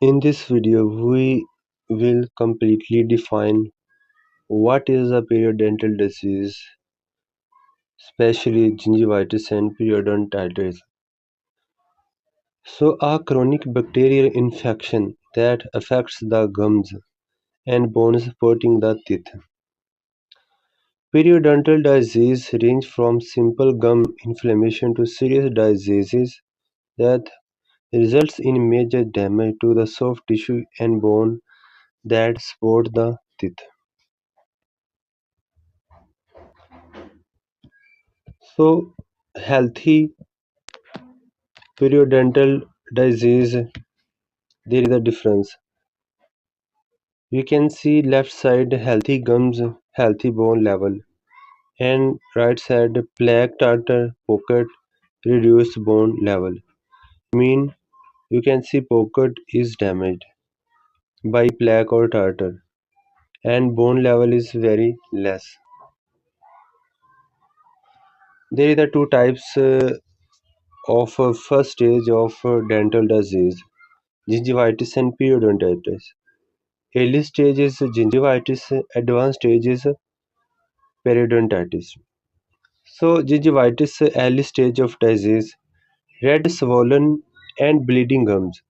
In this video, we will completely define what is a periodontal disease, especially gingivitis and periodontitis. So, a chronic bacterial infection that affects the gums and bones supporting the teeth. Periodontal disease range from simple gum inflammation to serious diseases that results in major damage to the soft tissue and bone that support the teeth. So, healthy periodontal disease, there is a difference. You can see left side healthy gums, healthy bone level, and right side plaque, tartar, pocket, reduced bone level. Mean you can see pocket is damaged by plaque or tartar, and bone level is very less. There is the two types of first stage of dental disease, gingivitis and periodontitis. Early stage is gingivitis, advanced stage is periodontitis. So, gingivitis early stage of disease, red, swollen, and bleeding gums,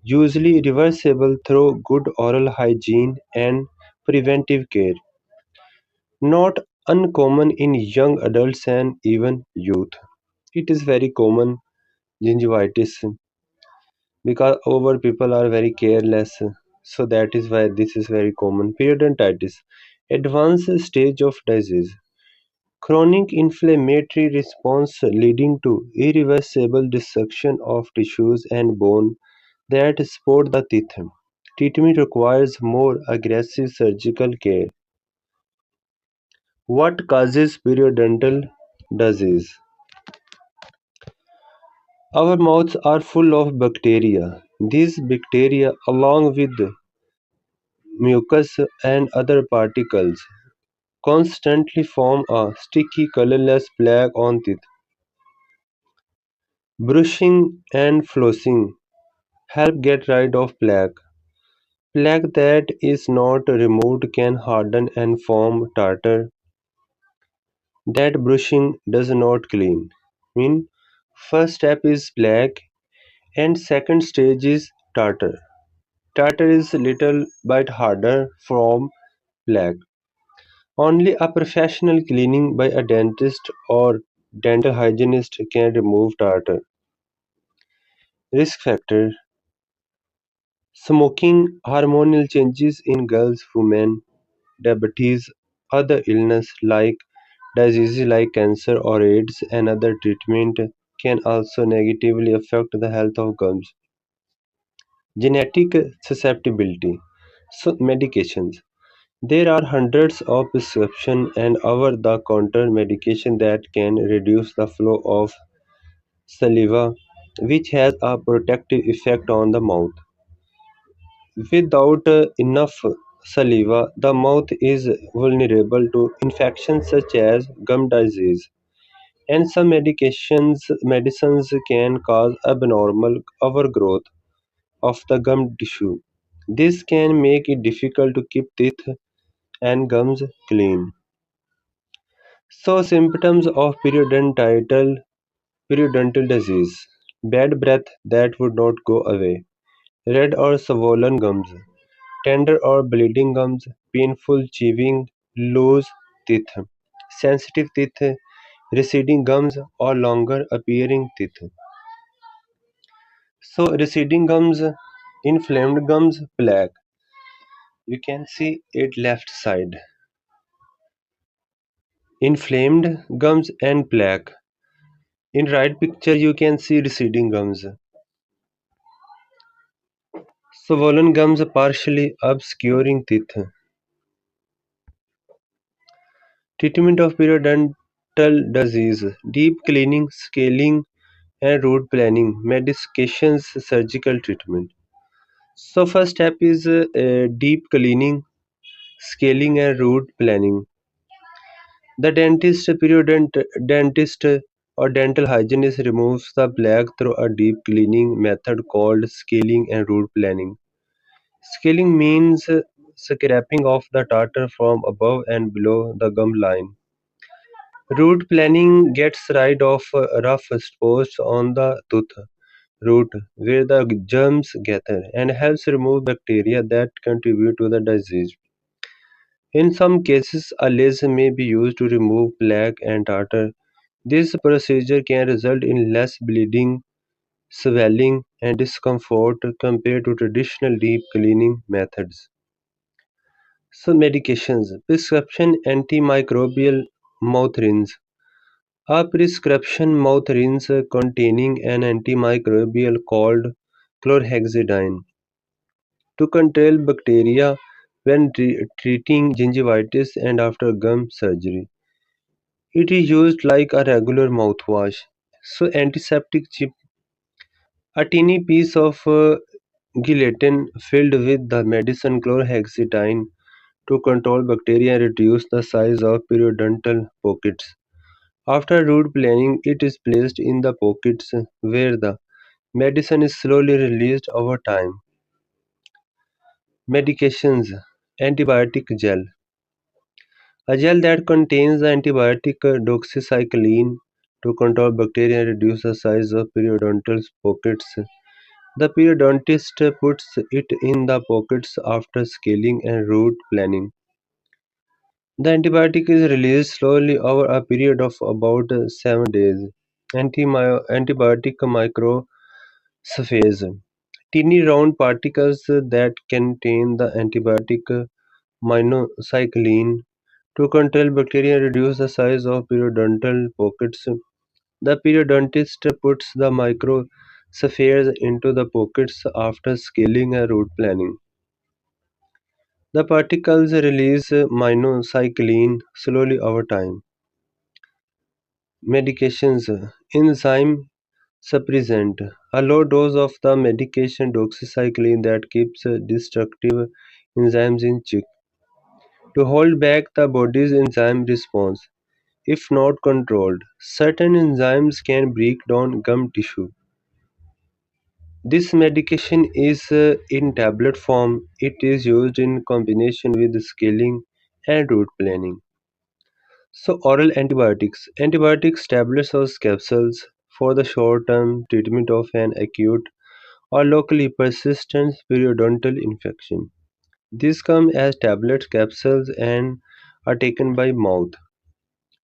usually reversible through good oral hygiene and preventive care. Not uncommon in young adults and even youth. It is very common gingivitis because our people are very careless. So that is why this is very common. Periodontitis, advanced stage of disease. Chronic inflammatory response leading to irreversible destruction of tissues and bone that support the teeth. Treatment requires more aggressive surgical care. What causes periodontal disease? Our mouths are full of bacteria. These bacteria, along with mucus and other particles, constantly form a sticky colorless plaque on teeth. Brushing and flossing help get rid of plaque. Plaque that is not removed can harden and form tartar that brushing does not clean. Mean first step is plaque and second stage is tartar. Tartar is little bit harder from plaque. Only a professional cleaning by a dentist or dental hygienist can remove tartar. Risk factor: smoking, hormonal changes in girls, women, diabetes, other illness like diseases like cancer or AIDS, and other treatment can also negatively affect the health of gums. Genetic susceptibility. So medications. There are hundreds of prescription and over-the-counter medication that can reduce the flow of saliva, which has a protective effect on the mouth. Without enough saliva, the mouth is vulnerable to infections such as gum disease, and some medicines can cause abnormal overgrowth of the gum tissue. This can make it difficult to keep teeth and gums clean. So, symptoms of periodontal disease: bad breath that would not go away, red or swollen gums, tender or bleeding gums, painful chewing, loose teeth, sensitive teeth, receding gums, or longer appearing teeth. So, receding gums, inflamed gums, plaque. You can see it left side. Inflamed gums and plaque. In right picture, you can see receding gums. Swollen gums partially obscuring teeth. Treatment of periodontal disease: deep cleaning, scaling, and root planning. Medications, surgical treatment. So first step is deep cleaning, scaling, and root planning. The dentist or dental hygienist removes the plaque through a deep cleaning method called scaling and root planning. Scaling means scraping off the tartar from above and below the gum line. Root planing gets rid of rough spots on the tooth root where the germs gather and helps remove bacteria that contribute to the disease. In some cases, a laser may be used to remove plaque and tartar. This procedure can result in less bleeding, swelling, and discomfort compared to traditional deep cleaning methods. So, medications prescription antimicrobial mouth rinse. A prescription mouth rinse containing an antimicrobial called chlorhexidine to control bacteria when treating gingivitis and after gum surgery. It is used like a regular mouthwash. So, antiseptic chip, a teeny piece of gelatin filled with the medicine chlorhexidine to control bacteria and reduce the size of periodontal pockets. After root planing, it is placed in the pockets where the medicine is slowly released over time. Medications antibiotic gel. A gel that contains the antibiotic doxycycline to control bacteria and reduce the size of periodontal pockets. The periodontist puts it in the pockets after scaling and root planing. The antibiotic is released slowly over a period of about 7 days. Antibiotic microspheres. Teeny round particles that contain the antibiotic minocycline to control bacteria and reduce the size of periodontal pockets. The periodontist puts the microspheres into the pockets after scaling and root planing. The particles release minocycline slowly over time. Medications enzyme suppressant, a low dose of the medication doxycycline that keeps destructive enzymes in check to hold back the body's enzyme response. If not controlled, certain enzymes can break down gum tissue. This medication is in tablet form. It is used in combination with scaling and root planing. So, oral antibiotics. Antibiotics, tablets, or capsules for the short term treatment of an acute or locally persistent periodontal infection. These come as tablets, capsules, and are taken by mouth.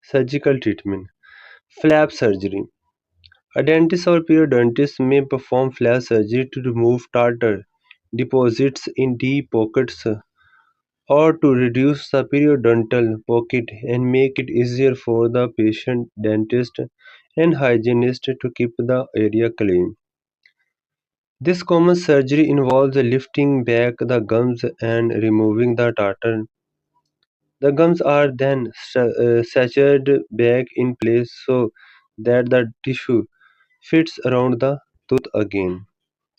Surgical treatment. Flap surgery. A dentist or periodontist may perform flap surgery to remove tartar deposits in deep pockets or to reduce the periodontal pocket and make it easier for the patient, dentist, and hygienist to keep the area clean. This common surgery involves lifting back the gums and removing the tartar. The gums are then saturated back in place so that the tissue fits around the tooth again.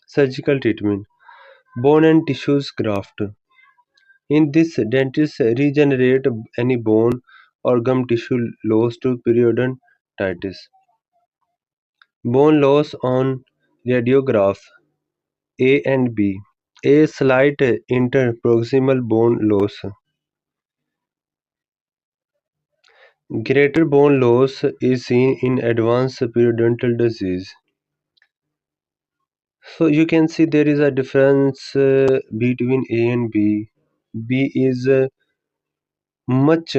Surgical treatment. Bone and tissues graft. In this, dentists regenerate any bone or gum tissue lost to periodontitis. Bone loss on radiograph A and B. A slight interproximal bone loss. Greater bone loss is seen in advanced periodontal disease. So you can see there is a difference between A and B. B is much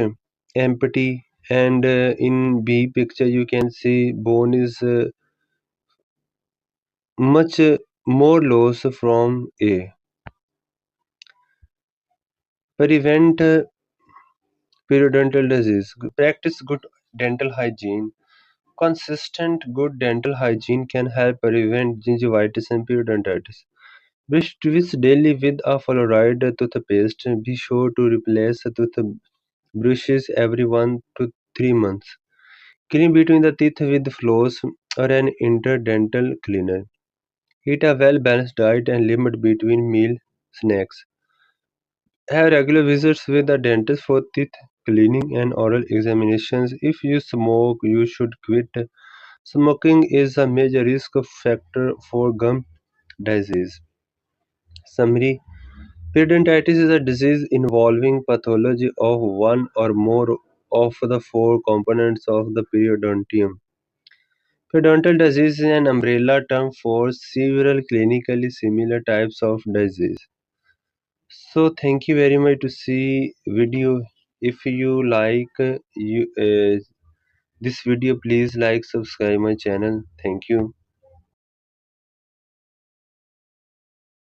empty, and in B picture you can see bone is much more loss from A. Prevent periodontal disease. Practice good dental hygiene. Consistent good dental hygiene can help prevent gingivitis and periodontitis. Brush twice daily with a fluoride toothpaste. Be sure to replace toothbrushes every 1 to 3 months. Clean between the teeth with floss or an interdental cleaner. Eat a well balanced diet and limit between meal snacks. Have regular visits with the dentist for teeth cleaning and oral examinations. If you smoke, you should quit. Smoking is a major risk factor for gum disease. Summary. Periodontitis is a disease involving pathology of one or more of the four components of the periodontium. Periodontal disease is an umbrella term for several clinically similar types of disease. So thank you very much to see video. If you like this video, please like subscribe my channel. Thank you.